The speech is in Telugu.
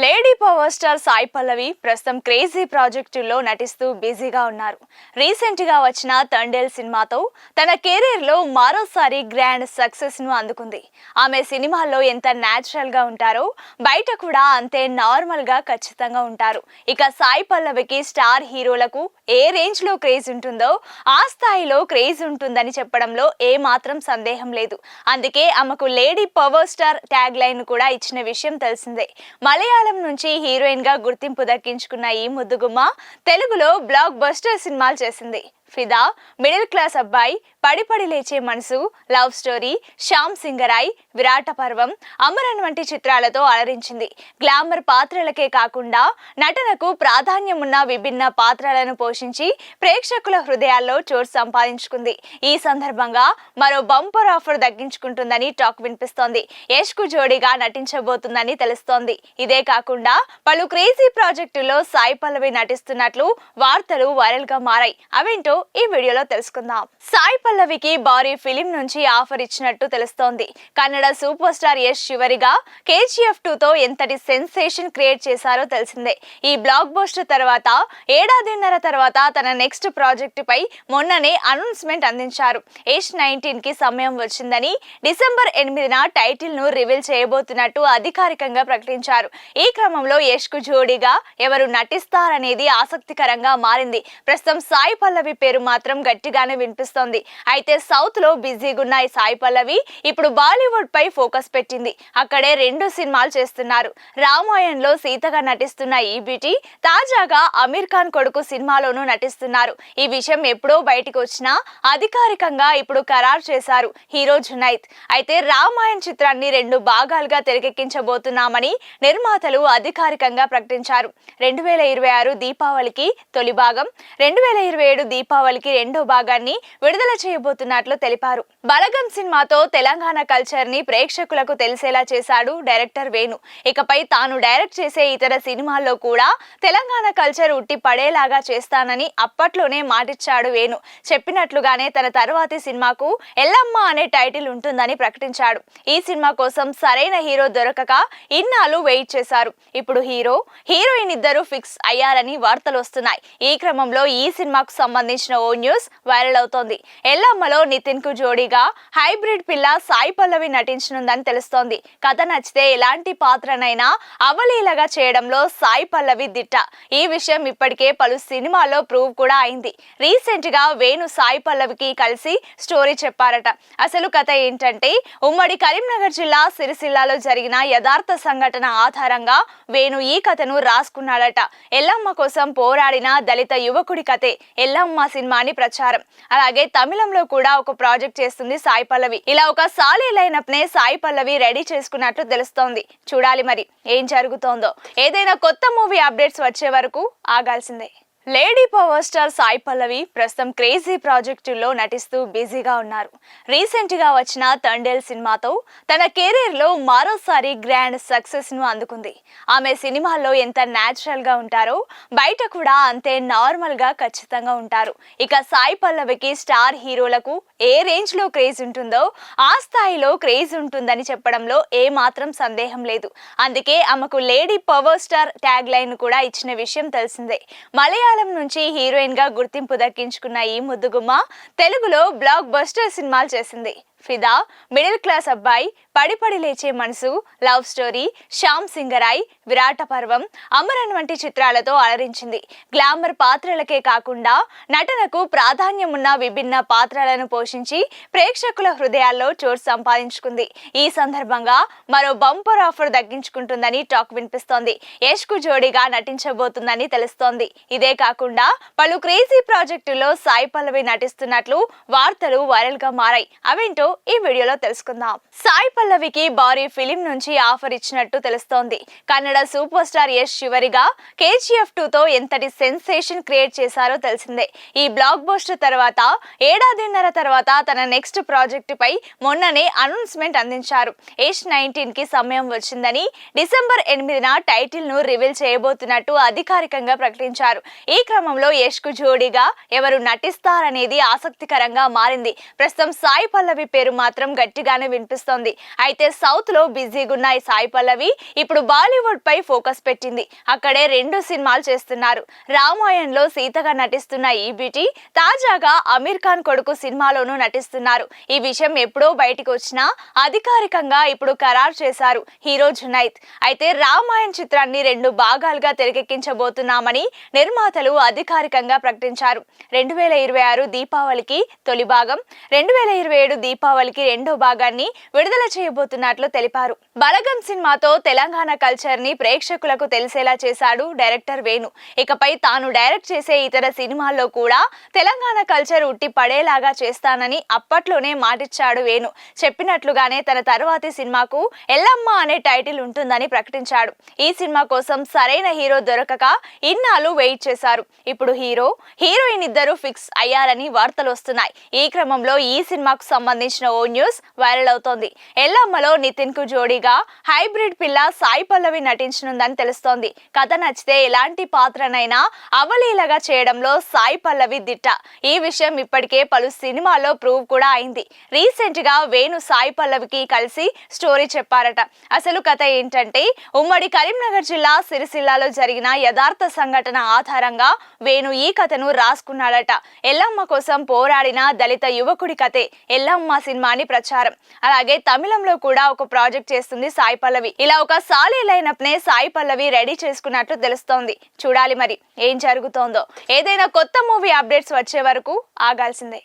Lady power star Sai Pallavi ప్రస్తుతం క్రేజీ ప్రాజెక్టుల్లో నటిస్తూ బిజీగా ఉన్నారు. రీసెంట్ గా వచ్చిన తండేల్ సినిమాతో తన కెరీర్ లో మరోసారి గ్రాండ్ సక్సెస్ ను అందుకుంది. ఆమె సినిమాల్లో ఎంత నేచురల్ గా ఉంటారో బయట కూడా అంతే నార్మల్ గా ఖచ్చితంగా ఉంటారు. ఇక సాయి పల్లవికి స్టార్ హీరోలకు ఏ రేంజ్ లో క్రేజ్ ఉంటుందో ఆ స్థాయిలో క్రేజ్ ఉంటుందని చెప్పడంలో ఏ మాత్రం సందేహం లేదు. అందుకే ఆమెకు lady power star tag line కూడా ఇచ్చిన విషయం తెలిసిందే. మలయాళం నుంచి హీరోయిన్ గా గుర్తింపు దక్కించుకున్న ఈ ముద్దుగుమ్మ తెలుగులో బ్లాక్ బస్టర్ సినిమాలు చేసింది. ఫిదా, మిడిల్ క్లాస్ అబ్బాయి, పడి పడి లేచే మనసు, లవ్ స్టోరీ, శ్యామ్ సింగరాయ్, విరాట పర్వం, అమరన్ వంటి చిత్రాలతో అలరించింది. గ్లామర్ పాత్రలకే కాకుండా నటనకు ప్రాధాన్యం ఉన్న విభిన్న పాత్రలను పోషించి ప్రేక్షకుల హృదయాల్లో చోటు సంపాదించుకుంది. ఈ సందర్భంగా మరో బంపర్ ఆఫర్ దక్కించుకుంటుందని టాక్ వినిపిస్తోంది. యష్ కు జోడీగా నటించబోతుందని తెలుస్తోంది. ఇదే కాకుండా పలు క్రేజీ ప్రాజెక్టుల్లో సాయి పల్లవి నటిస్తున్నట్లు వార్తలు వైరల్ గా మారాయి. అవేంటో ఈ వీడియోలో తెలుసుకుందాం. సాయి పల్లవికి భారీ ఫిలిం నుంచి ఆఫర్ ఇచ్చినట్టు తెలుస్తోంది. కన్నడ సూపర్ స్టార్ యష్ చివరిగా KGF 2 తో ఎంతటి సెన్సేషన్ క్రియేట్ చేశారో తెలిసిందే. ఈ బ్లాక్ బస్టర్ తర్వాత ఏడాదిన్నర తర్వాత తన నెక్స్ట్ ప్రాజెక్టు పై మొన్ననే అనౌన్స్మెంట్ అందించారు. యష్ 19 కి సమయం వచ్చిందని డిసెంబర్ 8న టైటిల్ ను రివీల్ చేయబోతున్నట్టు అధికారికంగా ప్రకటించారు. ఈ క్రమంలో యష్ కు జోడీగా ఎవరు నటిస్తారనేది ఆసక్తికరంగా మారింది. ప్రస్తుతం సాయి పల్లవి పేరు మాత్రం గట్టిగానే వినిపిస్తోంది. అయితే సౌత్ లో బిజీగున్న ఈ సాయి పల్లవి ఇప్పుడు బాలీవుడ్ పై ఫోకస్ పెట్టింది. అక్కడే 2 సినిమాలు చేస్తున్నారు. రామాయణంలో సీతగా నటిస్తున్న ఈ బ్యూటీ తాజాగా అమీర్ ఖాన్ కొడుకు సినిమాలోనూ నటిస్తున్నారు. ఈ విషయం ఎప్పుడో బయటికి వచ్చినా అధికారికంగా ఇప్పుడు ఖరారు చేశారు హీరో జునైద్. అయితే రామాయణ చిత్రాన్ని 2 భాగాలుగా తెరకెక్కించబోతున్నామని నిర్మాతలు అధికారికంగా ప్రకటించారు. 2026 దీపావళికి తొలి భాగం, 2027 దీపావళికి రెండో భాగాన్ని విడుదల చేయబోతున్నట్లు తెలిపారు. బలగం సినిమాతో తెలంగాణ కల్చర్ ని ప్రేక్షకులకు తెలిసేలా చేశాడు డైరెక్టర్ వేణు. ఇకపై తాను డైరెక్ట్ చేసే ఇతర సినిమాల్లో కూడా తెలంగాణ కల్చర్ ఉట్టి పడేలాగా చేస్తానని అప్పట్లోనే మాటిచ్చాడు వేణు. చెప్పినట్లుగానే తన తర్వాతి సినిమాకు ఎల్లమ్మ అనే టైటిల్ ఉంటుందని ప్రకటించాడు. ఈ సినిమా కోసం సరైన హీరో దొరకక ఇన్నాళ్ళు వెయిట్ చేశారు. ఇప్పుడు హీరో, హీరోయిన్ ఇద్దరు ఫిక్స్ అయ్యారని వార్తలు వస్తున్నాయి. ఈ క్రమంలో ఈ సినిమాకు సంబంధించిన ఓ న్యూస్ వైరల్ అవుతోంది. ఎల్లమ్మలో నితిన్ కు జోడీగా హైబ్రిడ్ పిల్ల సాయి పల్లవి నటించనుందని తెలుస్తోంది. కథ నచ్చితే ఎలాంటి పాత్రనైనా అవలీలగా చేయడంలో సాయి పల్లవి దిట్ట. ఈ విషయం ఇప్పటికే పలు సినిమాల్లో ప్రూవ్ కూడా అయింది. రీసెంట్ గా వేణు సాయి పల్లవికి కలిసి స్టోరీ చెప్పారట. అసలు కథ ఏంటంటే, ఉమ్మడి కరీంనగర్ జిల్లా సిరిసిల్లాలో జరిగిన యథార్థ సంఘటన ఆధారంగా వేణు ఈ కథను రాసుకున్నాడట. ఎల్లమ్మ కోసం పోరాడిన దళిత యువకుడి కథే ఎల్లమ్మ సినిమాని ప్రచారం. అలాగే తమిళంలో కూడా ఒక ప్రాజెక్ట్ చేస్తుంది సాయి పల్లవి. ఇలా ఒక సాలీ లైనప్ నే సాయి పల్లవి రెడీ చేసుకున్నట్లు తెలుస్తోంది. చూడాలి మరి ఏం జరుగుతోందో. ఏదైనా కొత్త మూవీ అప్డేట్స్ వచ్చే వరకు ఆగాల్సిందే. Lady power star Sai Pallavi ప్రస్తుతం క్రేజీ ప్రాజెక్టుల్లో నటిస్తూ బిజీగా ఉన్నారు. రీసెంట్ గా వచ్చిన తండేల్ సినిమాతో తన కెరీర్ లో మరోసారి గ్రాండ్ సక్సెస్ ను అందుకుంది. ఆమె సినిమాల్లో ఎంత నేచురల్ గా ఉంటారో బయట కూడా అంతే నార్మల్ గా ఖచ్చితంగా ఉంటారు. ఇక సాయి పల్లవికి స్టార్ హీరోలకు ఏ రేంజ్ లో క్రేజ్ ఉంటుందో ఆ స్థాయిలో క్రేజ్ ఉంటుందని చెప్పడంలో ఏ మాత్రం సందేహం లేదు. అందుకే ఆమెకు lady power star tag line కూడా ఇచ్చిన విషయం తెలిసిందే. మలయాళం నుంచి హీరోయిన్ గా గుర్తింపు దక్కించుకున్న ఈ ముద్దుగుమ్మ తెలుగులో బ్లాక్ బస్టర్ సినిమాలు చేసింది. ఫిదా, మిడిల్ క్లాస్ అబ్బాయి, పడి పడి లేచే మనసు, లవ్ స్టోరీ, శ్యామ్ సింగరాయ్, విరాట పర్వం, అమరన్ వంటి చిత్రాలతో అలరించింది. గ్లామర్ పాత్రలకే కాకుండా నటనకు ప్రాధాన్యం ఉన్న విభిన్న పాత్రలను పోషించి ప్రేక్షకుల హృదయాల్లో చోటు సంపాదించుకుంది. ఈ సందర్భంగా మరో బంపర్ ఆఫర్ దక్కించుకుంటుందని టాక్ వినిపిస్తోంది. యష్ కు జోడీగా నటించబోతుందని తెలుస్తోంది. ఇదే కాకుండా పలు క్రేజీ ప్రాజెక్టుల్లో సాయి పల్లవి నటిస్తున్నట్లు వార్తలు వైరల్ గా మారాయి. అవేంటో ఈ వీడియోలో తెలుసుకుందాం. సాయి పల్లవికి భారీ ఫిలిం నుంచి ఆఫర్ ఇచ్చినట్టు తెలుస్తోంది. కన్నడ సూపర్ స్టార్ యష్ చివరిగా KGF 2 తో ఎంతటి సెన్సేషన్ క్రియేట్ చేశారో తెలిసిందే. ఈ బ్లాక్ బస్టర్ తర్వాత ఏడాదిన్నర తర్వాత తన నెక్స్ట్ ప్రాజెక్టు పై మొన్ననే అనౌన్స్మెంట్ అందించారు. యష్ 19 కి సమయం వచ్చిందని డిసెంబర్ 8న టైటిల్ ను రివీల్ చేయబోతున్నట్టు అధికారికంగా ప్రకటించారు. ఈ క్రమంలో యష్ కు జోడీగా ఎవరు నటిస్తారనేది ఆసక్తికరంగా మారింది. ప్రస్తుతం సాయి పల్లవి పేరు మాత్రం గట్టిగానే వినిపిస్తోంది. అయితే సౌత్ లో బిజీగున్న ఈ సాయి పల్లవి ఇప్పుడు బాలీవుడ్ పై ఫోకస్ పెట్టింది. అక్కడే 2 సినిమాలు చేస్తున్నారు. రామాయణంలో సీతగా నటిస్తున్న ఈ బ్యూటీ తాజాగా అమీర్ ఖాన్ కొడుకు సినిమాలోనూ నటిస్తున్నారు. ఈ విషయం ఎప్పుడో బయటికి వచ్చినా అధికారికంగా ఇప్పుడు ఖరారు చేశారు హీరో జునైద్. అయితే రామాయణ చిత్రాన్ని 2 భాగాలుగా తెరకెక్కించబోతున్నామని నిర్మాతలు అధికారికంగా ప్రకటించారు. 2026 దీపావళికి తొలి భాగం, 2027 దీపావళికి రెండో భాగాన్ని విడుదల చేయబోతున్నట్లు తెలిపారు. బలగం సినిమాతో తెలంగాణ కల్చర్ ని ప్రేక్షకులకు తెలిసేలా చేశాడు డైరెక్టర్ వేణు. ఇకపై తాను డైరెక్ట్ చేసే ఇతర సినిమాల్లో కూడా తెలంగాణ కల్చర్ ఉట్టి పడేలాగా చేస్తానని అప్పట్లోనే మాటిచ్చాడు వేణు. చెప్పినట్లుగానే తన తర్వాతి సినిమాకు ఎల్లమ్మ అనే టైటిల్ ఉంటుందని ప్రకటించాడు. ఈ సినిమా కోసం సరైన హీరో దొరకక ఇన్నాళ్ళు వెయిట్ చేశారు. ఇప్పుడు హీరోయిన్ ఇద్దరు ఫిక్స్ అయ్యారని వార్తలు వస్తున్నాయి. ఈ క్రమంలో ఈ సినిమాకు సంబంధించిన ఓ న్యూస్ వైరల్ అవుతోంది. ఎల్లమ్మలో నితిన్ కు జోడీగా హైబ్రిడ్ పిల్ల సాయి పల్లవి నటించనుందని తెలుస్తోంది. కథ నచ్చితే ఎలాంటి పాత్రనైనా అవలీలగా చేయడంలో సాయి పల్లవి దిట్ట. ఈ విషయం ఇప్పటికే పలు సినిమాల్లో ప్రూవ్ కూడా అయింది. రీసెంట్ గా వేణు సాయి పల్లవికి కలిసి స్టోరీ చెప్పారట. అసలు కథ ఏంటంటే, ఉమ్మడి కరీంనగర్ జిల్లా సిరిసిల్లాలో జరిగిన యథార్థ సంఘటన ఆధారంగా వేణు ఈ కథను రాసుకున్నాడట. ఎల్లమ్మ కోసం పోరాడిన దళిత యువకుడి కథే ఎల్లమ్మ సినిమాని ప్రచారం. అలాగే తమిళంలో కూడా ఒక ప్రాజెక్ట్ చేస్తుంది సాయి పల్లవి. ఇలా ఒక సాలీ లైనప్ నే సాయి పల్లవి రెడీ చేసుకున్నట్లు తెలుస్తోంది. చూడాలి మరి ఏం జరుగుతోందో. ఏదైనా కొత్త మూవీ అప్డేట్స్ వచ్చే వరకు ఆగాల్సిందే.